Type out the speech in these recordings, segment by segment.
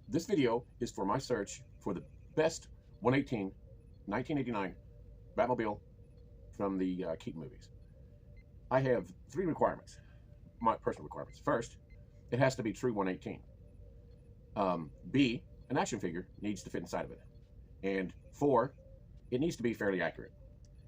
This video is for my search for the best 118 1989 Batmobile from the Keaton movies. I have 3 requirements, my personal requirements. First, it has to be true 118. B, an action figure needs to fit inside of it. And 4, it needs to be fairly accurate.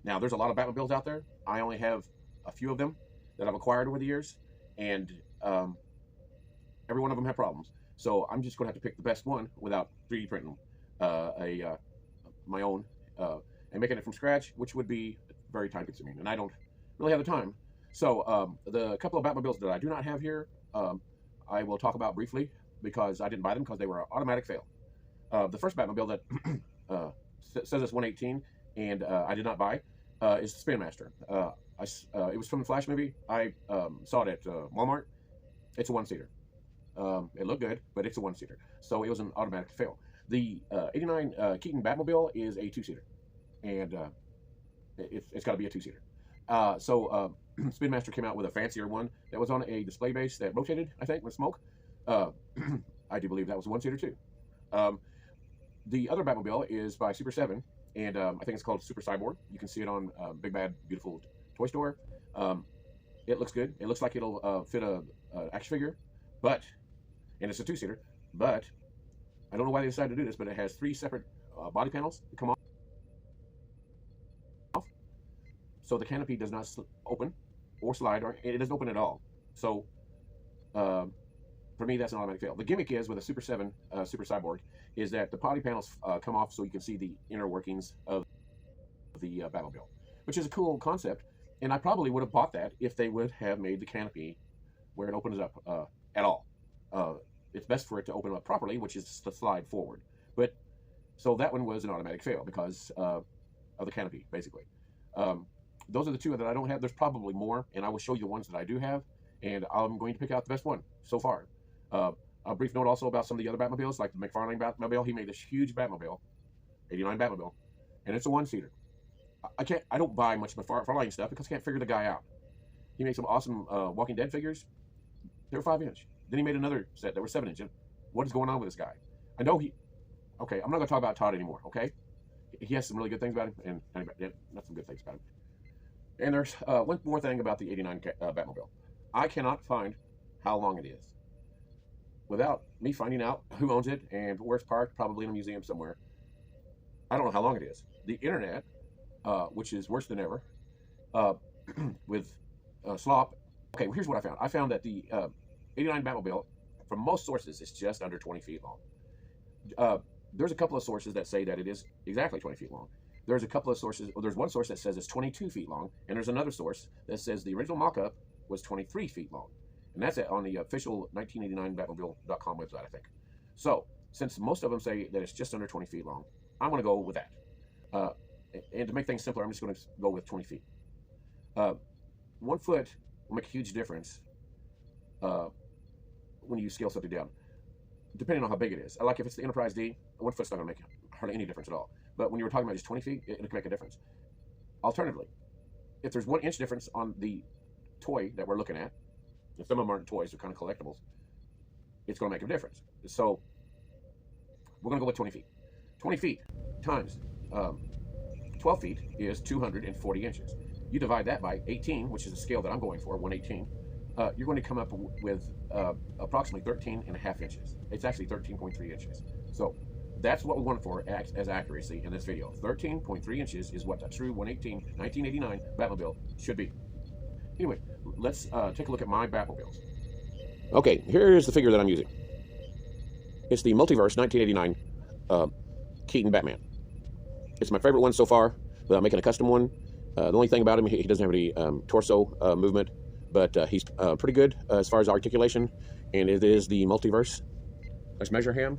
Now, there's a lot of Batmobiles out there. I only have a few of them that I've acquired over the years, and every one of them have problems. So I'm just going to have to pick the best one without 3D printing my own and making it from scratch, which would be very time consuming, and I don't really have the time. So the couple of Batmobiles that I do not have here, I will talk about briefly because I didn't buy them because they were an automatic fail. The first Batmobile that says it's 118 and I did not buy is the Spin Master. It was from the Flash movie. I saw it at Walmart. It's a 1-seater. It looked good, but it's a 1-seater, so it was an automatic fail. The 89 Keaton Batmobile is a 2-seater, and it's got to be a 2-seater. So Spin Master came out with a fancier one that was on a display base that rotated, I think, with smoke. I do believe that was a 1-seater too. The other Batmobile is by Super 7, and I think it's called Super Cyborg. You can see it on Big Bad Beautiful Toy Store. It looks good. It looks like it'll fit a action figure, and it's a 2-seater, but I don't know why they decided to do this, but it has 3 separate body panels that come off. So the canopy does not open or slide, or it doesn't open at all. So for me, that's an automatic fail. The gimmick is with a Super 7 Super Cyborg is that the body panels come off so you can see the inner workings of the Batmobile, which is a cool concept. And I probably would have bought that if they would have made the canopy where it opens up at all. It's best for it to open up properly, which is to slide forward. But so that one was an automatic fail because of the canopy, basically. Those are the 2 that I don't have. There's probably more, and I will show you the ones that I do have, and I'm going to pick out the best one so far. A brief note also about some of the other Batmobiles, like the McFarlane Batmobile. He made this huge Batmobile, 89 Batmobile, and it's a 1-seater. I don't buy much McFarlane stuff because I can't figure the guy out. He made some awesome Walking Dead figures. They were 5-inch. Then he made another set that were 7-inch. What is going on with this guy? I know okay, I'm not going to talk about Todd anymore, okay? He has some really good things about him, and anyway, not some good things about him. And there's one more thing about the 89 Batmobile. I cannot find how long it is. Without me finding out who owns it and where it's parked, probably in a museum somewhere, I don't know how long it is. The internet, which is worse than ever, with slop. Okay, well, here's what I found. I found that the 89 Batmobile, from most sources, is just under 20 feet long. There's a couple of sources that say that it is exactly 20 feet long. There's a couple of sources, well, there's one source that says it's 22 feet long, and there's another source that says the original mock-up was 23 feet long. And that's on the official 1989batmobile.com website, I think. So, since most of them say that it's just under 20 feet long, I'm going to go with that. And to make things simpler, I'm just going to go with 20 feet. 1 foot will make a huge difference when you scale something down, depending on how big it is. Like if it's the Enterprise D, 1 foot's not going to make hardly any difference at all. But when you were talking about just 20 feet, it can make a difference. Alternatively, if there's 1 inch difference on the toy that we're looking at, and some of them aren't toys, they're kind of collectibles, it's going to make a difference. So we're going to go with 20 feet. 20 feet times 12 feet is 240 inches. You divide that by 18, which is the scale that I'm going for, 118, you're going to come up with approximately 13.5 inches. It's actually 13.3 inches. So that's what we want for as accuracy in this video. 13.3 inches is what a true 118 1989 Batmobile should be. Anyway, let's take a look at my Batmobiles. Okay, here's the figure that I'm using. It's the Multiverse 1989 Keaton Batman. It's my favorite one so far, without making a custom one. The only thing about him, he doesn't have any torso movement, but he's pretty good as far as articulation, and it is the Multiverse. Let's measure him.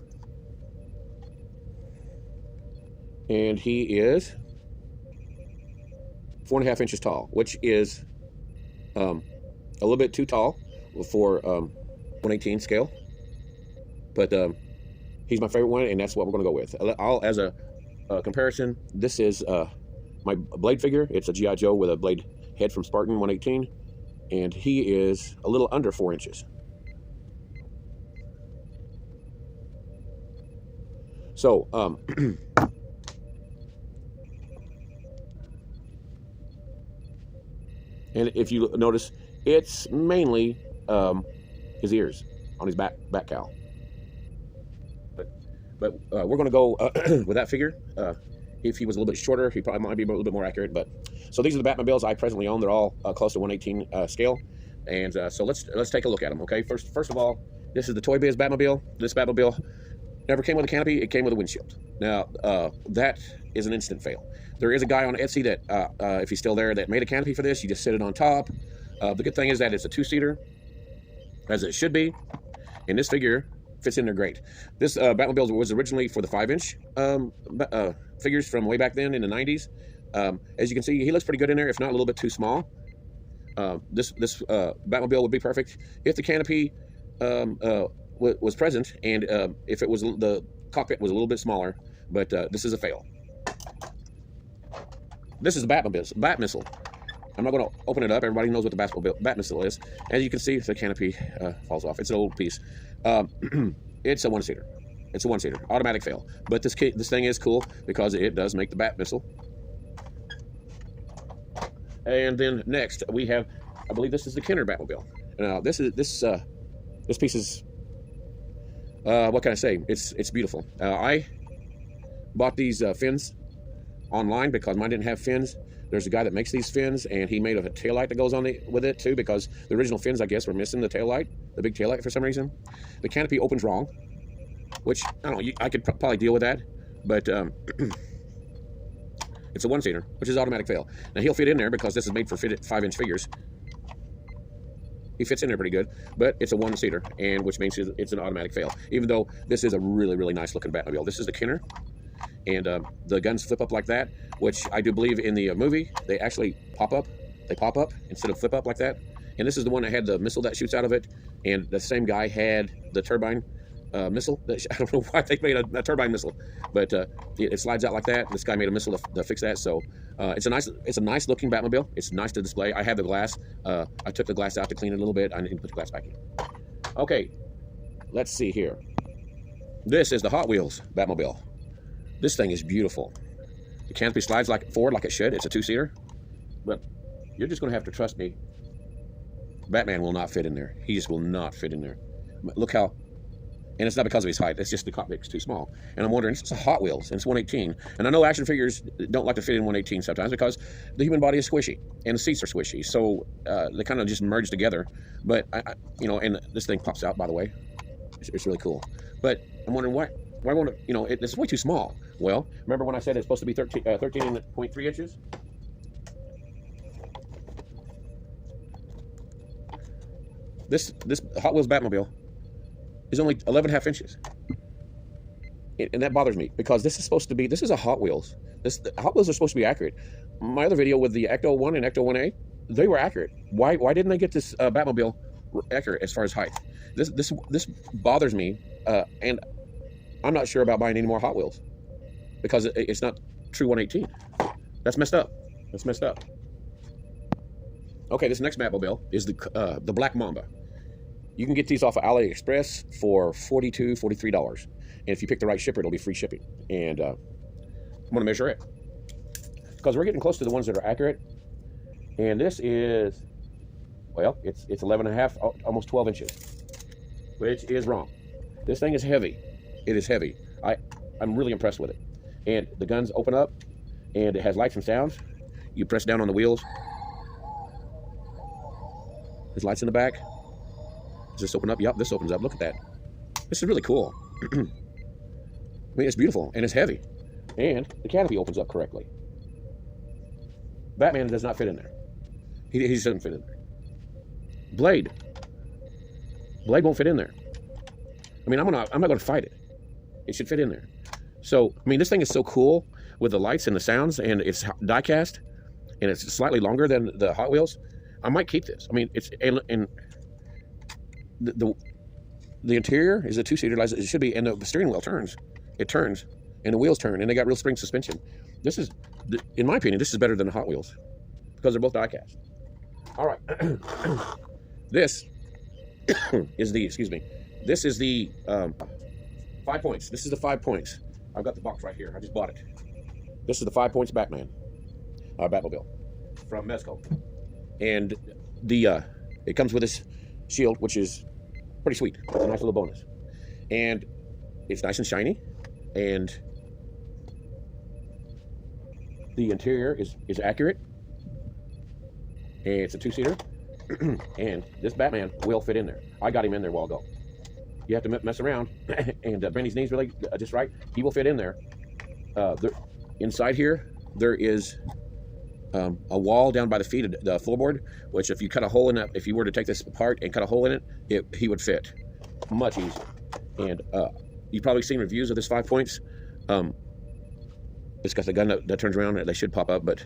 And he is 4.5 inches tall, which is a little bit too tall for 118 scale. But he's my favorite one, and that's what we're going to go with. As a comparison, this is my Blade figure. It's a G.I. Joe with a Blade head from Spartan 118, and he is a little under 4 inches. So, and if you notice, it's mainly his ears on his back cowl. But we're going to go with that figure. If he was a little bit shorter, he probably might be a little bit more accurate. But so these are the Batmobiles I presently own. They're all close to 118 scale. And so let's take a look at them. Okay, first of all, this is the Toy Biz Batmobile. This Batmobile never came with a canopy. It came with a windshield. Now that is an instant fail. There is a guy on Etsy that, if he's still there, that made a canopy for this. You just sit it on top. The good thing is that it's a 2-seater, as it should be. And this figure fits in there great. This Batmobile was originally for the 5-inch figures from way back then in the 90s. As you can see, he looks pretty good in there, if not a little bit too small. This Batmobile would be perfect if the canopy was present, and if it was, the cockpit was a little bit smaller. But this is a fail. This is the Bat Missile. I'm not going to open it up. Everybody knows what the Bat Missile is. As you can see, the canopy falls off. It's an old piece. It's a 1-seater. It's a 1-seater. Automatic fail. But this thing is cool because it does make the Bat Missile. And then next we have, I believe this is the Kenner Batmobile. Now this piece is, what can I say? It's beautiful. I bought these fins online because mine didn't have fins. There's a guy that makes these fins, and he made a taillight that goes on with it too, because the original fins, I guess, were missing the taillight, the big taillight for some reason. The canopy opens wrong, which I don't know. I could probably deal with that, but it's a 1-seater, which is automatic fail. Now he'll fit in there because this is made for 5-inch figures. He fits in there pretty good, but it's a 1-seater, and which means it's an automatic fail. Even though this is a really, really nice looking Batmobile. This is the Kenner. And the guns flip up like that, which I do believe in the movie, they actually pop up. They pop up instead of flip up like that. And this is the one that had the missile that shoots out of it. And the same guy had the turbine missile. I don't know why they made a turbine missile, but it slides out like that. This guy made a missile to fix that. So it's a nice looking Batmobile. It's nice to display. I have the glass. I took the glass out to clean it a little bit. I need to put the glass back in. Okay, let's see here. This is the Hot Wheels Batmobile. This thing is beautiful. The canopy slides forward like it should. It's a 2-seater. But you're just going to have to trust me. Batman will not fit in there. He just will not fit in there. Look how... And it's not because of his height. It's just the cockpit's too small. And I'm wondering, it's a Hot Wheels, and it's 118. And I know action figures don't like to fit in 118 sometimes because the human body is squishy, and the seats are squishy. So they kind of just merge together. But, and this thing pops out, by the way. It's really cool. But I'm wondering why won't it, it's way too small. Well, remember when I said it's supposed to be 13.3 inches? This Hot Wheels Batmobile is only 11.5 inches. And that bothers me because this is a Hot Wheels. The Hot Wheels are supposed to be accurate. My other video with the Ecto 1 and Ecto 1A, they were accurate. Why didn't they get this Batmobile accurate as far as height? This bothers me, and I'm not sure about buying any more Hot Wheels because it's not true 118. That's messed up. That's messed up. Okay, this next Batmobile is the Black Mamba. You can get these off of AliExpress for $42, $43. And if you pick the right shipper, it'll be free shipping. And I'm going to measure it because we're getting close to the ones that are accurate. And this is, well, it's 11.5, almost 12 inches, which is wrong. This thing is heavy. It is heavy. I'm really impressed with it. And the guns open up, and it has lights and sounds. You press down on the wheels. There's lights in the back. Does this open up? Yep, this opens up. Look at that. This is really cool. I mean, it's beautiful, and it's heavy. And the canopy opens up correctly. Batman does not fit in there. He doesn't fit in there. Blade won't fit in there. I mean, I'm not going to fight it. It should fit in there. So, I mean, this thing is so cool with the lights and the sounds, and it's die-cast, and it's slightly longer than the Hot Wheels. I might keep this. I mean, it's and the interior is a 2-seater. It should be, and the steering wheel turns. It turns. and the wheels turn, and they got real spring suspension. This is, in my opinion, this is better than the Hot Wheels because they're both die-cast. All right. This is the, excuse me, this is the 5 points. This is the 5 points. I've got the box right here. I just bought it. This is the 5 points Batman, Batmobile from Mezco. And the it comes with this shield, which is pretty sweet. It's a nice little bonus. And it's nice and shiny. And the interior is accurate. And it's a 2-seater. And this Batman will fit in there. I got him in there a while ago. You have to mess around and bend his knees really just right. He will fit in there. Inside here, there is a wall down by the feet of the floorboard, which if you cut a hole in that, if you were to take this apart and cut a hole in it, he would fit much easier. And you've probably seen reviews of this 5 points. It's got the gun that turns around. They should pop up, but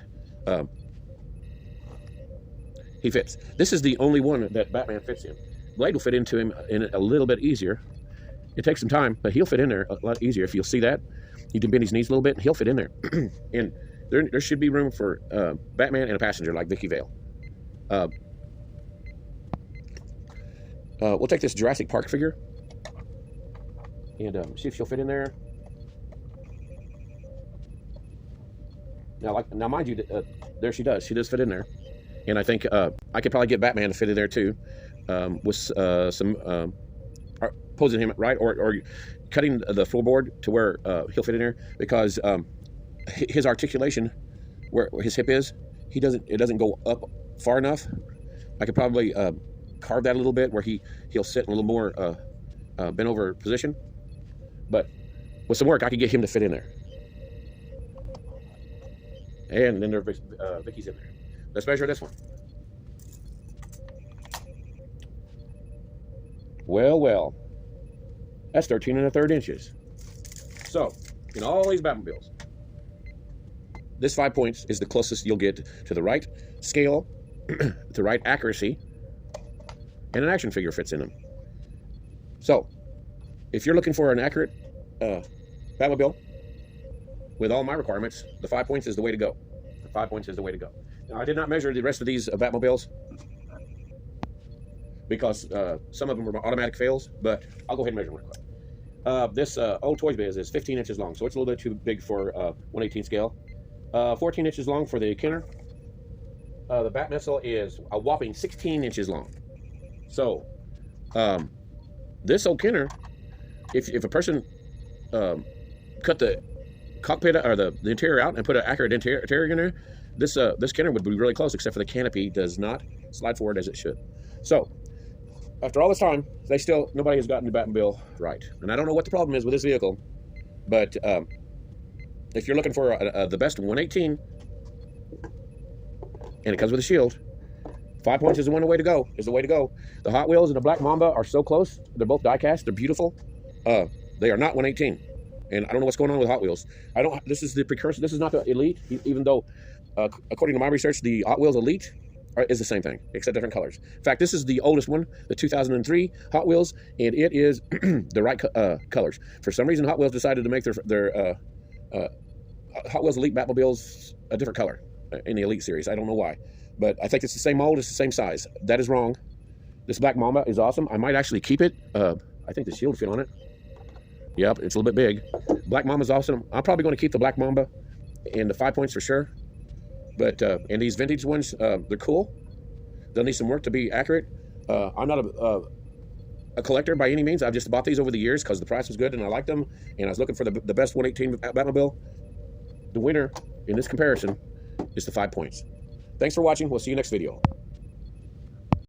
he fits. This is the only one that Batman fits in. Blade will fit into him in a little bit easier. It takes some time, but he'll fit in there a lot easier. If you'll see that, you can bend his knees a little bit, and he'll fit in there. And there should be room for Batman and a passenger like Vicky Vale. We'll take this Jurassic Park figure and see if she'll fit in there. Now, mind you, there she does. She does fit in there, and I think I could probably get Batman to fit in there too, with some posing him right or cutting the floorboard to where he'll fit in there, because his articulation, where his hip is, it doesn't go up far enough. I could probably carve that a little bit where he'll sit in a little more bent over position. But with some work, I could get him to fit in there. And then Vicky's in there. Let's measure this one. Well, that's 13 1/3 inches. So, in all these Batmobiles, this 5 points is the closest you'll get to the right scale, the right accuracy, and an action figure fits in them. So, if you're looking for an accurate Batmobile with all my requirements, the 5 points is the way to go. The 5 points is the way to go. Now, I did not measure the rest of these Batmobiles because some of them were automatic fails, but I'll go ahead and measure them real quick. This old Toys Biz is 15 inches long, so it's a little bit too big for 1/18 scale. 14 inches long for the Kenner. The Bat Missile is a whopping 16 inches long. So, this old Kenner, if a person cut the cockpit or the interior out and put an accurate interior in there, this Kenner would be really close, except for the canopy does not slide forward as it should. So, after all this time, nobody has gotten the Batmobile right. And I don't know what the problem is with this vehicle, but if you're looking for the best 1/18, and it comes with a shield, 5 points is the way to go. The Hot Wheels and the Black Mamba are so close. They're both die-cast. They're beautiful. They are not 1/18. And I don't know what's going on with Hot Wheels. This is the precursor. This is not the Elite, even though, according to my research, the Hot Wheels Elite is the same thing, except different colors. In fact, this is the oldest one, the 2003 Hot Wheels, and it is the right colors. For some reason, Hot Wheels decided to make their Hot Wheels Elite Batmobiles a different color in the Elite series. I don't know why, but I think it's the same mold, it's the same size. That is wrong. This Black Mamba is awesome. I might actually keep it. I think the shield fit on it. Yep, it's a little bit big. Black Mamba's awesome. I'm probably going to keep the Black Mamba and the 5 points for sure. But and these vintage ones, they're cool. They'll need some work to be accurate. I'm not a collector by any means. I've just bought these over the years because the price was good and I liked them, and I was looking for the best 1/18 Batmobile. The winner in this comparison is the 5 points. Thanks for watching. We'll see you next video.